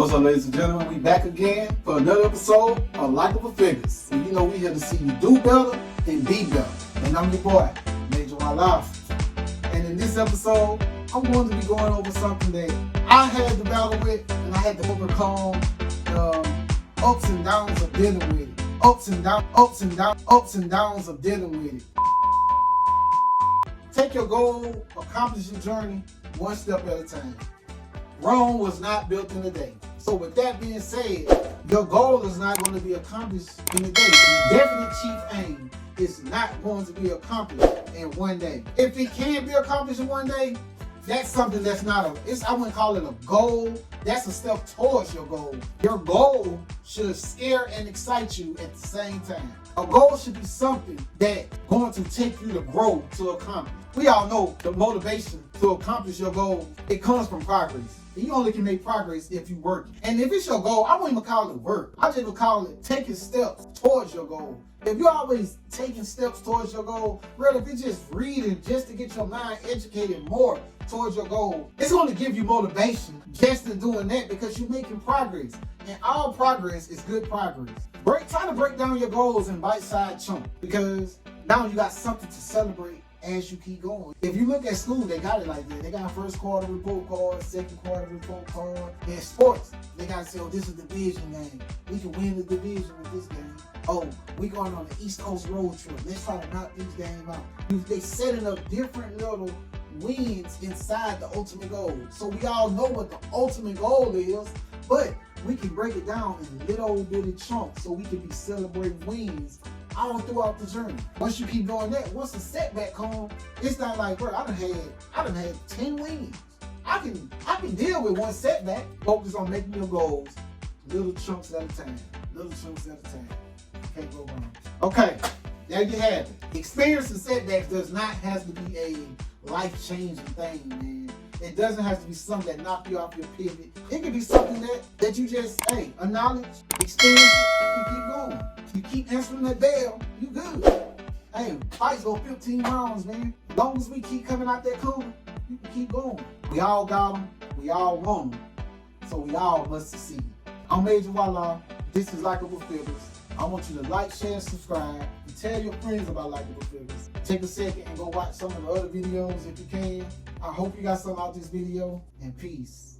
What's up, ladies and gentlemen? We back again for another episode of Likeable Figures. And you know we here to see you do better and be better. And I'm your boy, Major Life. And in this episode, I'm going to be going over something that I had to battle with and I had to overcome the ups and downs of dealing with it. Ups and downs of dealing with it. Take your goal, accomplish your journey one step at a time. Rome was not built in a day. So with that being said, your goal is not going to be accomplished in a day. The definite chief aim is not going to be accomplished in one day. If it can be accomplished in one day, that's something that's not I wouldn't call it a goal. That's a step towards your goal. Your goal should scare and excite you at the same time. A goal should be something that's going to take you to grow, to accomplish. We all know the motivation to accomplish your goal, it comes from progress. And you only can make progress if you work. And if it's your goal, I wouldn't even call it work. I just would call it taking steps towards your goal. If you're always taking steps towards your goal, really, if you're just reading just to get your mind educated more towards your goal, it's going to give you motivation just in doing that because you're making progress. And all progress is good progress. Try to break down your goals in bite-sized chunks because now you got something to celebrate as you keep going. If you look at school, they got it like that. They got first quarter report card, second quarter report card. In sports, they got to say, oh, this is a division game. We can win the division with this game. Oh, we going on the East Coast road trip. Let's try to knock these games out. They setting up different little wins inside the ultimate goal. So we all know what the ultimate goal is, but we can break it down in little bitty chunks so we can be celebrating wins all throughout the journey. Once you keep doing that, once a setback comes, it's not like, bro, I done had 10 wins. I can deal with one setback. Focus on making your goals little chunks at a time. Little chunks at a time. Can't go wrong. Okay, there you have it. Experiencing setbacks does not have to be a life-changing thing, man. It doesn't have to be something that knock you off your pivot. It can be something that you just, acknowledge, experience it, and keep going. You keep answering that bell, you good. Hey, fights go 15 rounds, man. As long as we keep coming out that corner, you can keep going. We all got them. We all want them. So we all must succeed. I'm Major Walla. This is Likeable Figures. I want you to like, share, subscribe, and tell your friends about Likeable Figures. Take a second and go watch some of the other videos if you can. I hope you got something out of this video, and peace.